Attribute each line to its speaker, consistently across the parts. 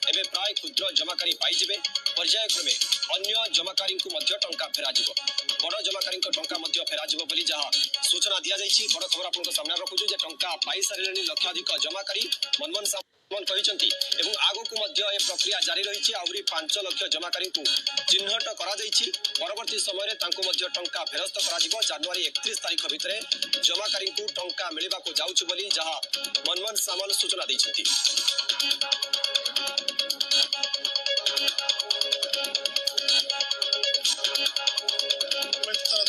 Speaker 1: एबे प्राय क्षुद्र जमाकारी पाइजिबे पर्यायक्रमे अन्य जमाकारी टंका फेराजिब बड़ जमाकारी टंका फेराजिब बोली जहाँ सूचना दि जाइए। बड़ खबर आपन सामने रखुछु जे टंका पाई सारे लक्षाधिक जमाकारी मनमोहन सामंत कहते आगु को प्रक्रिया जारी रही। आहरी 5 लाख जमाकारी चिन्हट परवर्ती समय टंका फेरस्त कर जनवरी 31 तारीख भितर जमाकारी टंका मिलवा जाऊँ बोली जहाँ मनमोहन सामंत सूचना देते।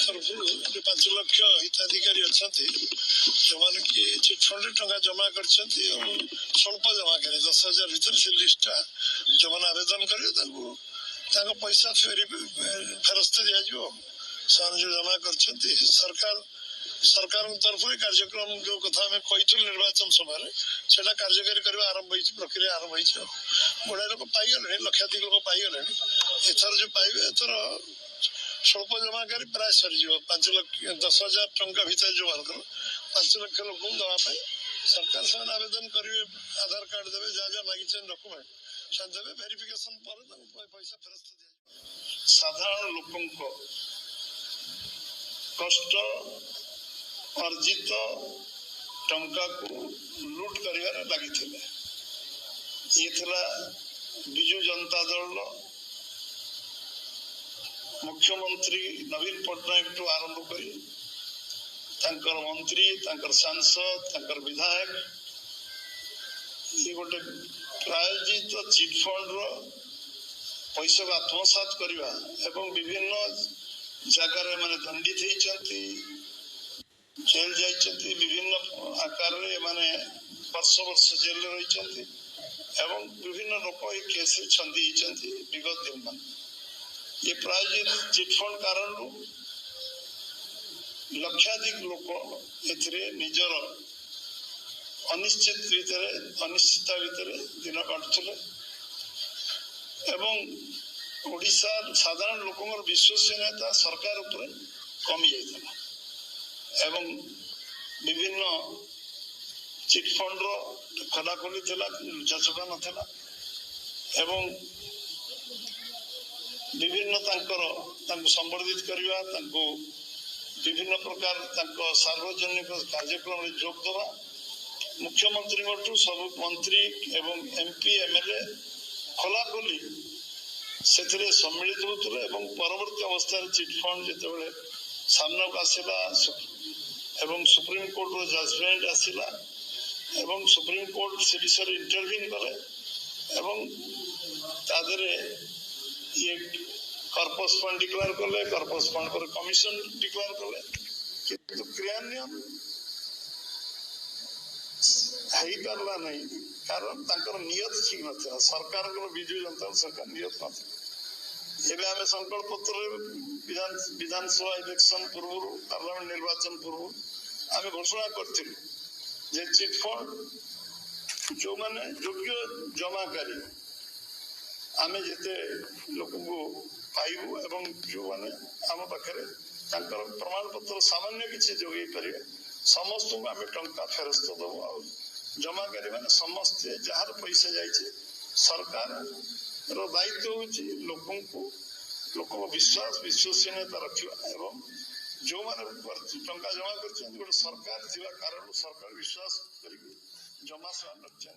Speaker 2: तरफ 5 लाख हिताधिकारी अच्छा जो मैंने कि चिटफंड टंका जमा कर स्वल्प जमाकारी 10,000 भर से लिस्ट जो मैंने आवेदन करें पैसा फेरस्त दि जो जमा कर सरकार तरफ कार्यक्रम जो कथा आम कही निर्वाचन समय से कार्यकारी करने आरंभ हो प्रक्रिया आरंभ हो गुड़ाए लोक पाईगले लक्षाधिक लोक पाईगले एथर जो पाइबे एथर स्वल्प जमाकारी प्राय सरीज 5 लाख 10,000 टंका भर जो भारत 5 लाख लोक दवाई सरकार से आवेदन करेंगे आधार कार्ड देवे जहाँ मांगी डॉक्यूमेंट से देवे वेरिफिकेशन पर पैसा फेरस्त दिया। साधारण लोक कष्ट अर्जित टंका को लुट कर लगी ये विजु जनता दल मुख्यमंत्री नवीन पट्टनायक टू आरंभ कर मंत्री सांसद विधायक ये गोटे प्रायोजित चिटफंड पैसा को आत्मसात करवा एवं विभिन्न जगार माने दंडित होती जेल जाइए विभिन्न आकार माने वर्ष वर्ष जेल रही एवं विभिन्न लोक ये केस छंदी विगत दिन मान ये प्रायोजित चिटफंड कारण लक्षाधिक लोक ए निजर अनिश्चितता भितर दिन काटुले एवं ओडिशा साधारण लोक विश्वसनीयता सरकार उपरे कमी जाइए एवं विभिन्न चिटफंड खोलाखोली लुचाछपा नाला एवं विभिन्न संवर्धित करने विभिन्न प्रकार सार्वजनिक कार्यक्रम में जोग दवा मुख्यमंत्री सब मंत्री एवं एमपी एमएलए खोलाखोली से सम्मिलित होते एवं परवर्ती अवस्था चिटफंड जिते सामना को आसला एवं सुप्रीम कोर्ट रो जजमेंट आसला एवं सुप्रीम कोर्ट से विषय इंटरव्यून कले एवं तादरे ये कर्पस फंड डिक्लेयर कले कर्पस फंड पर कमिशन डिक्लेयर कले किंतु क्रियान्वयन है पारला नहीं कारण तांकर नियत ठीक नथिला सरकार को विजु जनता सरकार नियत नथिला एबे आमे संकल्प पत्र विधानसभा इलेक्शन पूर्व पार्लियामेंट निर्वाचन पूर्व आमे घोषणा करथिलु जे चिटफंड जो माने योग्य जमाकारी आमे जेते लोक को पाइबु एवं जो माने आम पाखरे तांकर प्रमाण पत्र सामान्य किछि जोगै परिबे समस्त को आमे टंका फेरस्त दबो आ जमाकारी माने समस्त जहार पैसा जाइछे सरकार रो दायित्व होछि लोक विश्वास विश्वसनीयता रखा एवं जो माने टंका जमा कर सरकार कारण सरकार विश्वास कर जमा से रखते